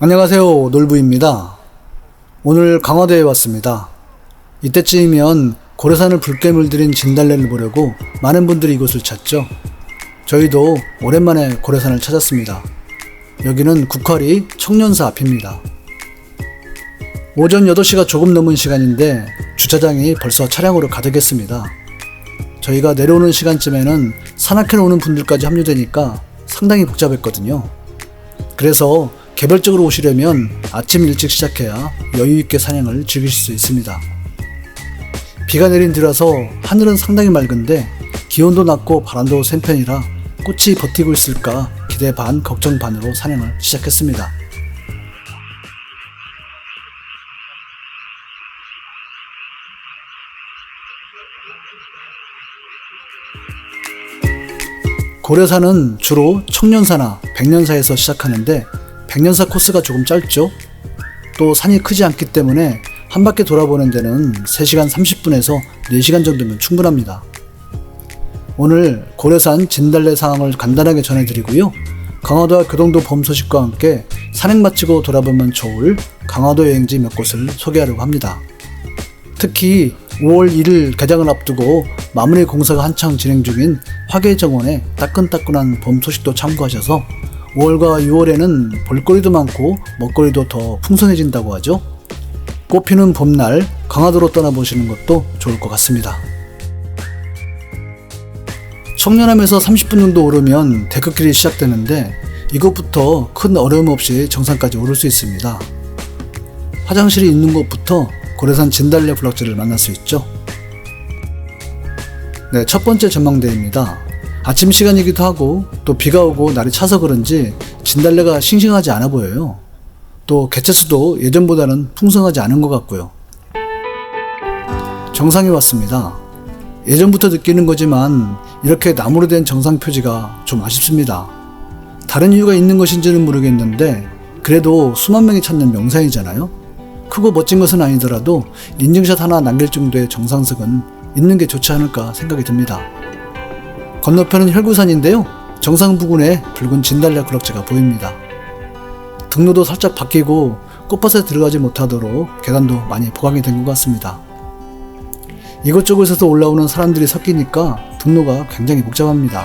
안녕하세요, 놀부입니다. 오늘 강화도에 왔습니다. 이때쯤이면 고래산을 붉게 물들인 진달래를 보려고 많은 분들이 이곳을 찾죠. 저희도 오랜만에 고래산을 찾았습니다. 여기는 국화리 청년사 앞입니다. 오전 8시가 조금 넘은 시간인데 주차장이 벌써 차량으로 가득했습니다. 저희가 내려오는 시간쯤에는 산악회로 오는 분들까지 합류되니까 상당히 복잡했거든요. 그래서 개별적으로 오시려면 아침 일찍 시작해야 여유있게 산행을 즐기실 수 있습니다. 비가 내린 뒤라서 하늘은 상당히 맑은데 기온도 낮고 바람도 센 편이라 꽃이 버티고 있을까 기대 반 걱정 반으로 산행을 시작했습니다. 고래산은 주로 청년사나 백년사에서 시작하는데 백년사 코스가 조금 짧죠. 또 산이 크지 않기 때문에 한 바퀴 돌아보는 데는 3시간 30분에서 4시간 정도면 충분합니다. 오늘 고래산 진달래 상황을 간단하게 전해드리고요. 강화도와 교동도 봄 소식과 함께 산행 마치고 돌아보면 좋을 강화도 여행지 몇 곳을 소개하려고 합니다. 특히 5월 1일 개장을 앞두고 마무리 공사가 한창 진행 중인 화계정원의 따끈따끈한 봄 소식도 참고하셔서 5월과 6월에는 볼거리도 많고 먹거리도 더 풍성해진다고 하죠. 꽃피는 봄날 강화도로 떠나보시는 것도 좋을 것 같습니다. 청년함에서 30분 정도 오르면 데크길이 시작되는데 이곳부터 큰 어려움 없이 정상까지 오를 수 있습니다. 화장실이 있는 곳부터 고래산 진달래 군락지를 만날 수 있죠. 네, 첫 번째 전망대입니다. 아침 시간이기도 하고 또 비가 오고 날이 차서 그런지 진달래가 싱싱하지 않아 보여요. 또 개체수도 예전보다는 풍성하지 않은 것 같고요. 정상에 왔습니다. 예전부터 느끼는 거지만 이렇게 나무로 된 정상 표지가 좀 아쉽습니다. 다른 이유가 있는 것인지는 모르겠는데 그래도 수만 명이 찾는 명산이잖아요. 크고 멋진 것은 아니더라도 인증샷 하나 남길 정도의 정상석은 있는 게 좋지 않을까 생각이 듭니다. 건너편은 혈구산인데요. 정상 부근에 붉은 진달래 군락지가 보입니다. 등로도 살짝 바뀌고 꽃밭에 들어가지 못하도록 계단도 많이 보강이 된 것 같습니다. 이곳저곳에서 올라오는 사람들이 섞이니까 등로가 굉장히 복잡합니다.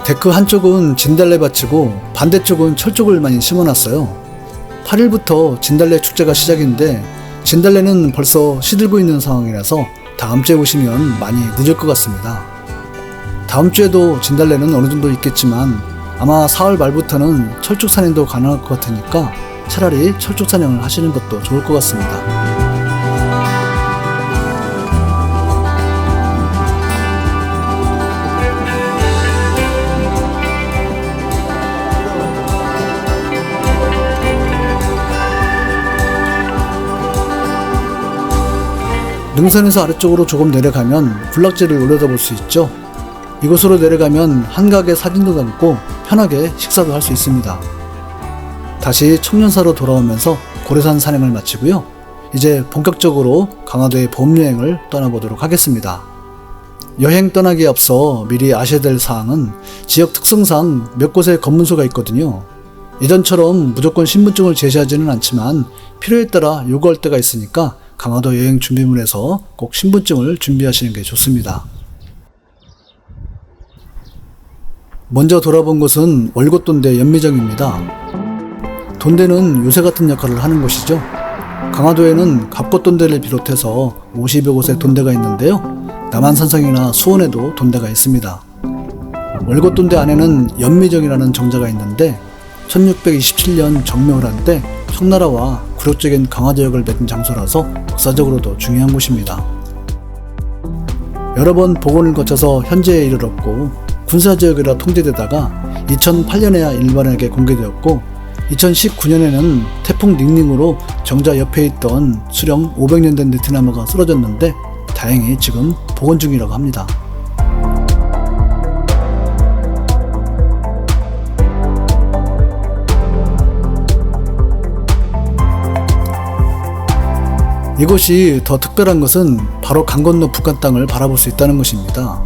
데크 한쪽은 진달래밭이고 반대쪽은 철쭉을 많이 심어놨어요. 8일부터 진달래 축제가 시작인데 진달래는 벌써 시들고 있는 상황이라서 다음 주에 오시면 많이 늦을 것 같습니다. 다음 주에도 진달래는 어느 정도 있겠지만 아마 4월 말부터는 철쭉 산행도 가능할 것 같으니까 차라리 철쭉 산행을 하시는 것도 좋을 것 같습니다. 능선에서 아래쪽으로 조금 내려가면 군락지를 올려다볼 수 있죠. 이곳으로 내려가면 한각에 사진도 담고 편하게 식사도 할 수 있습니다. 다시 청년사로 돌아오면서 고래산 산행을 마치고요. 이제 본격적으로 강화도의 봄 여행을 떠나보도록 하겠습니다. 여행 떠나기에 앞서 미리 아셔야 될 사항은 지역 특성상 몇 곳에 검문소가 있거든요. 예전처럼 무조건 신분증을 제시하지는 않지만 필요에 따라 요구할 때가 있으니까 강화도 여행 준비물에서 꼭 신분증을 준비하시는 게 좋습니다. 먼저 돌아본 곳은 월곶돈대 연미정입니다. 돈대는 요새 같은 역할을 하는 곳이죠. 강화도에는 갑곶돈대를 비롯해서 50여 곳의 돈대가 있는데요. 남한산성이나 수원에도 돈대가 있습니다. 월곶돈대 안에는 연미정이라는 정자가 있는데 1627년 정묘호란 때 청나라와 굴욕적인 강화도역을 맺은 장소라서 역사적으로도 중요한 곳입니다. 여러 번 복원을 거쳐서 현재에 이르렀고 군사지역이라 통제되다가 2008년에야 일반에게 공개되었고 2019년에는 태풍 닝닝으로 정자 옆에 있던 수령 500년 된 느티나무가 쓰러졌는데 다행히 지금 복원 중이라고 합니다. 이곳이 더 특별한 것은 바로 강 건너 북한 땅을 바라볼 수 있다는 것입니다.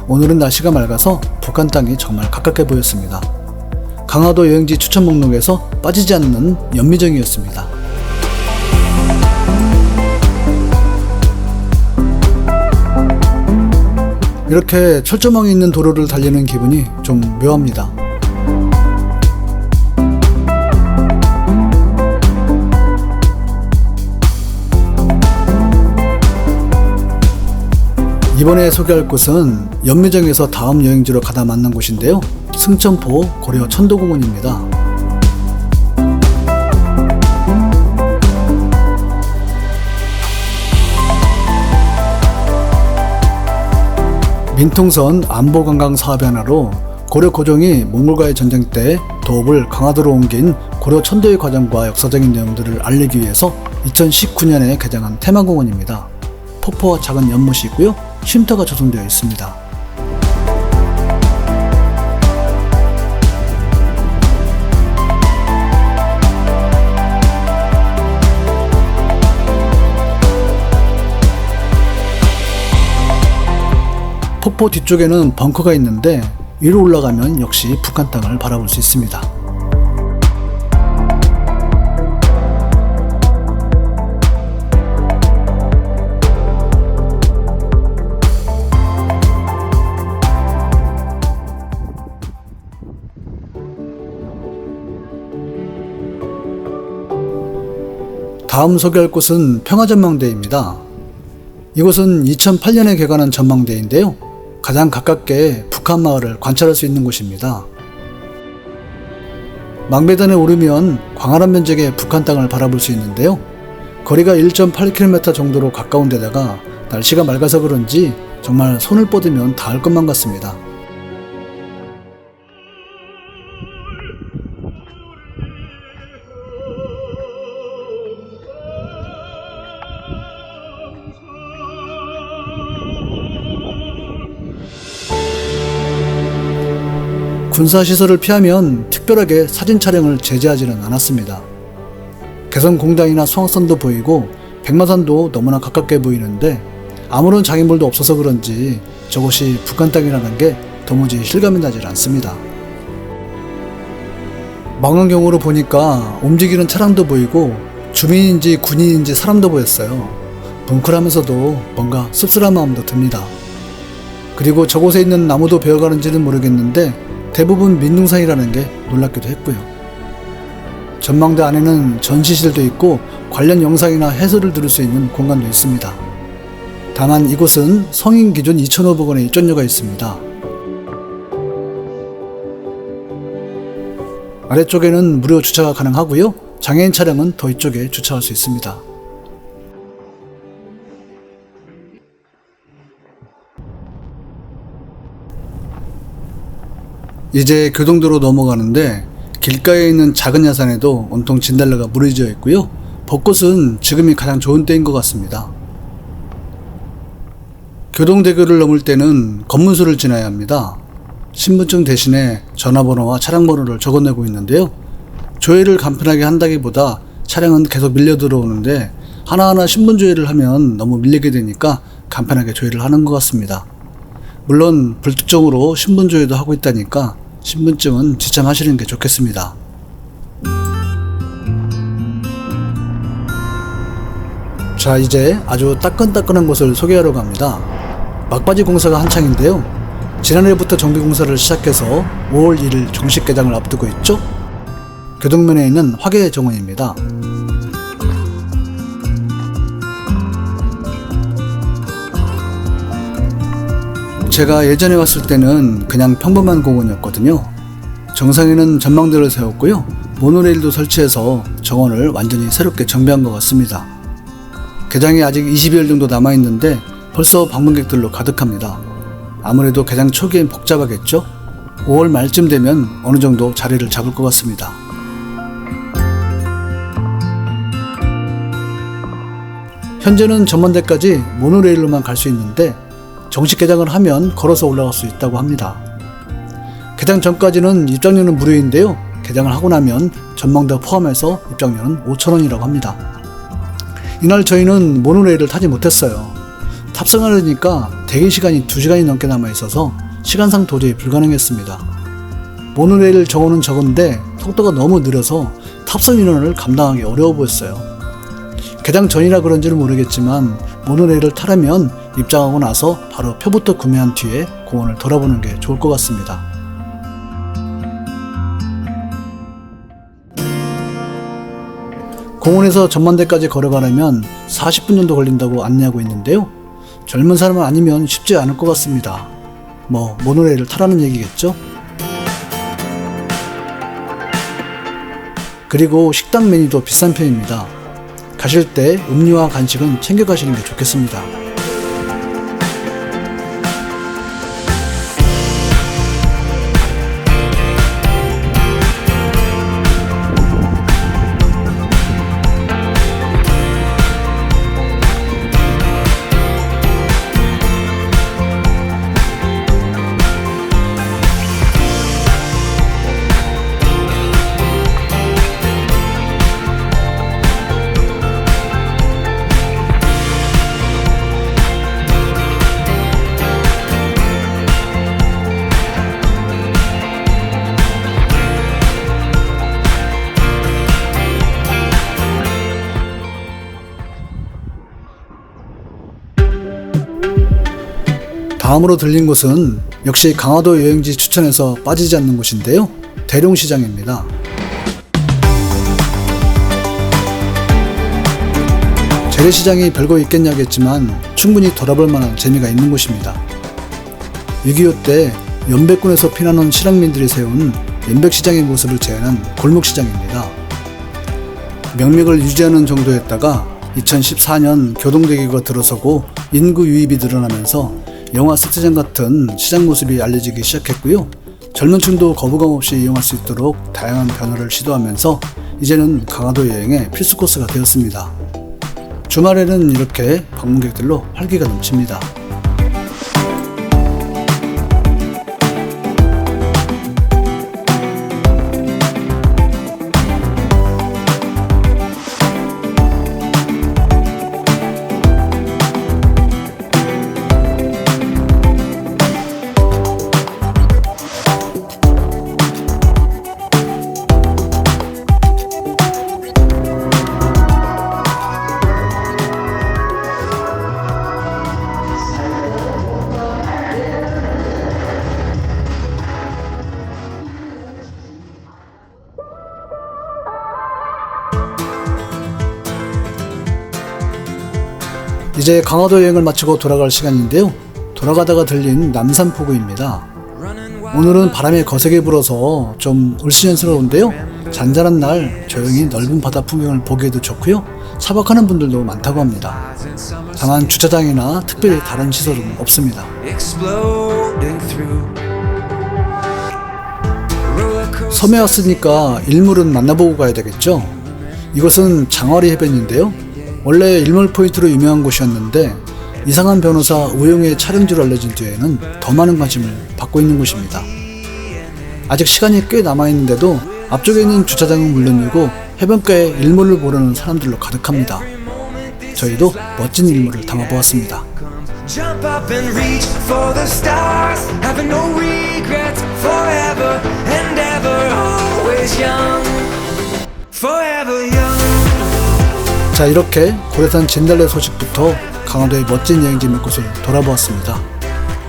오늘은 날씨가 맑아서 북한 땅이 정말 가깝게 보였습니다. 강화도 여행지 추천 목록에서 빠지지 않는 연미정이었습니다. 이렇게 철조망이 있는 도로를 달리는 기분이 좀 묘합니다. 이번에 소개할 곳은 연미정에서 다음 여행지로 가다 만난 곳인데요. 승천포 고려 천도공원입니다. 민통선 안보관광 사업의 하나로 고려 고종이 몽골과의 전쟁 때 도읍을 강화도로 옮긴 고려 천도의 과정과 역사적인 내용들을 알리기 위해서 2019년에 개장한 테마공원입니다. 폭포와 작은 연못이 있고요. 쉼터가 조성되어 있습니다. 폭포 뒤쪽에는 벙커가 있는데 위로 올라가면 역시 북한 땅을 바라볼 수 있습니다. 다음 소개할 곳은 평화전망대입니다. 이곳은 2008년에 개관한 전망대인데요. 가장 가깝게 북한 마을을 관찰할 수 있는 곳입니다. 망배단에 오르면 광활한 면적의 북한 땅을 바라볼 수 있는데요. 거리가 1.8km 정도로 가까운 데다가 날씨가 맑아서 그런지 정말 손을 뻗으면 닿을 것만 같습니다. 군사시설을 피하면 특별하게 사진 촬영을 제재하지는 않았습니다. 개성공단이나 수왕산도 보이고 백마산도 너무나 가깝게 보이는데 아무런 장애물도 없어서 그런지 저곳이 북한 땅이라는 게 도무지 실감이 나질 않습니다. 망원경으로 보니까 움직이는 차량도 보이고 주민인지 군인인지 사람도 보였어요. 뭉클하면서도 뭔가 씁쓸한 마음도 듭니다. 그리고 저곳에 있는 나무도 베어가는지는 모르겠는데 대부분 민둥산이라는 게 놀랍기도 했고요. 전망대 안에는 전시실도 있고 관련 영상이나 해설을 들을 수 있는 공간도 있습니다. 다만 이곳은 성인 기준 2,500원의 입장료가 있습니다. 아래쪽에는 무료 주차가 가능하고요. 장애인 차량은 더 이쪽에 주차할 수 있습니다. 이제 교동도로 넘어가는데 길가에 있는 작은 야산에도 온통 진달래가 무르지어 있고요. 벚꽃은 지금이 가장 좋은 때인 것 같습니다. 교동대교를 넘을 때는 검문소를 지나야 합니다. 신분증 대신에 전화번호와 차량번호를 적어내고 있는데요. 조회를 간편하게 한다기보다 차량은 계속 밀려 들어오는데 하나하나 신분조회를 하면 너무 밀리게 되니까 간편하게 조회를 하는 것 같습니다. 물론 불특정으로 신분조회도 하고 있다니까 신분증은 지참하시는 게 좋겠습니다. 자, 이제 아주 따끈따끈한 곳을 소개하려고 합니다. 막바지 공사가 한창인데요. 지난해부터 정비공사를 시작해서 5월 1일 정식 개장을 앞두고 있죠. 교동면에 있는 화계정원입니다. 제가 예전에 왔을 때는 그냥 평범한 공원이었거든요. 정상에는 전망대를 세웠고요. 모노레일도 설치해서 정원을 완전히 새롭게 정비한 것 같습니다. 개장이 아직 20여일 정도 남아있는데 벌써 방문객들로 가득합니다. 아무래도 개장 초기엔 복잡하겠죠? 5월 말쯤 되면 어느 정도 자리를 잡을 것 같습니다. 현재는 전망대까지 모노레일로만 갈 수 있는데 정식 개장을 하면 걸어서 올라갈 수 있다고 합니다. 개장 전까지는 입장료는 무료인데요. 개장을 하고 나면 전망대 포함해서 입장료는 5,000원이라고 합니다. 이날 저희는 모노레일을 타지 못했어요. 탑승하려니까 대기 시간이 2시간이 넘게 남아 있어서 시간상 도저히 불가능했습니다. 모노레일 정원은 적은데 속도가 너무 느려서 탑승 인원을 감당하기 어려워 보였어요. 개장 전이라 그런지는 모르겠지만 모노레일을 타려면 입장하고 나서 바로 표부터 구매한 뒤에 공원을 돌아보는 게 좋을 것 같습니다. 공원에서 전망대까지 걸어가려면 40분 정도 걸린다고 안내하고 있는데요. 젊은 사람은 아니면 쉽지 않을 것 같습니다. 모노레일을 타라는 얘기겠죠? 그리고 식당 메뉴도 비싼 편입니다. 가실 때 음료와 간식은 챙겨가시는 게 좋겠습니다. 다음으로 들린 곳은 역시 강화도 여행지 추천에서 빠지지 않는 곳인데요. 대룡시장입니다. 재래시장이 별거 있겠냐겠지만 충분히 돌아볼 만한 재미가 있는 곳입니다. 6.25 때 연백군에서 피난온 실향민들이 세운 연백시장의 모습을 재현한 골목시장입니다. 명맥을 유지하는 정도였다가 2014년 교동대교가 들어서고 인구 유입이 늘어나면서 영화 세트장 같은 시장 모습이 알려지기 시작했고요. 젊은 층도 거부감 없이 이용할 수 있도록 다양한 변화를 시도하면서 이제는 강화도 여행의 필수 코스가 되었습니다. 주말에는 이렇게 방문객들로 활기가 넘칩니다. 이제 강화도 여행을 마치고 돌아갈 시간인데요. 돌아가다가 들린 남산포구입니다. 오늘은 바람이 거세게 불어서 좀 을씨년스러운데요. 잔잔한 날 조용히 넓은 바다 풍경을 보기에도 좋고요. 차박하는 분들도 많다고 합니다. 다만 주차장이나 특별히 다른 시설은 없습니다. 섬에 왔으니까 일몰은 만나보고 가야 되겠죠. 이곳은 장화리 해변인데요. 원래 일몰 포인트로 유명한 곳이었는데 이상한 변호사 우영의 촬영지로 알려진 뒤에는 더 많은 관심을 받고 있는 곳입니다. 아직 시간이 꽤 남아있는데도 앞쪽에 있는 주차장은 물론이고 해변가에 일몰을 보려는 사람들로 가득합니다. 저희도 멋진 일몰을 담아보았습니다. Jump up and reach for the stars, having no regrets, forever and ever, always young, forever young. 자, 이렇게 고래산 진달래 소식부터 강화도의 멋진 여행지 몇 곳을 돌아보았습니다.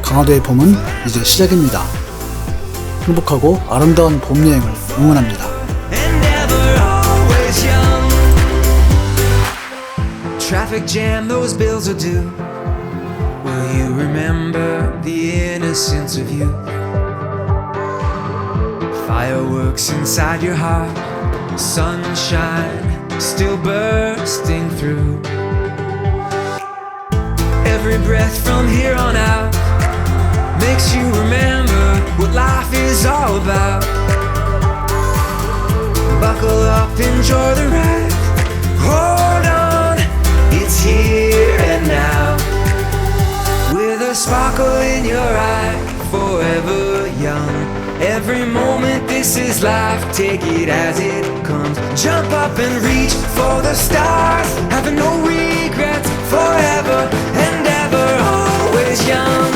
강화도의 봄은 이제 시작입니다. 행복하고 아름다운 봄 여행을 응원합니다. Traffic jam, those bills are due. Will you remember the innocence of you? Fireworks inside your heart, sunshine still bursting through. Every breath from here on out makes you remember what life is all about. Buckle up, enjoy the ride. Hold on, it's here and now. With a sparkle in your eye, forever young. Every moment, this is life, take it as it comes. Jump up and reach for the stars, having no regrets, forever and ever, always young.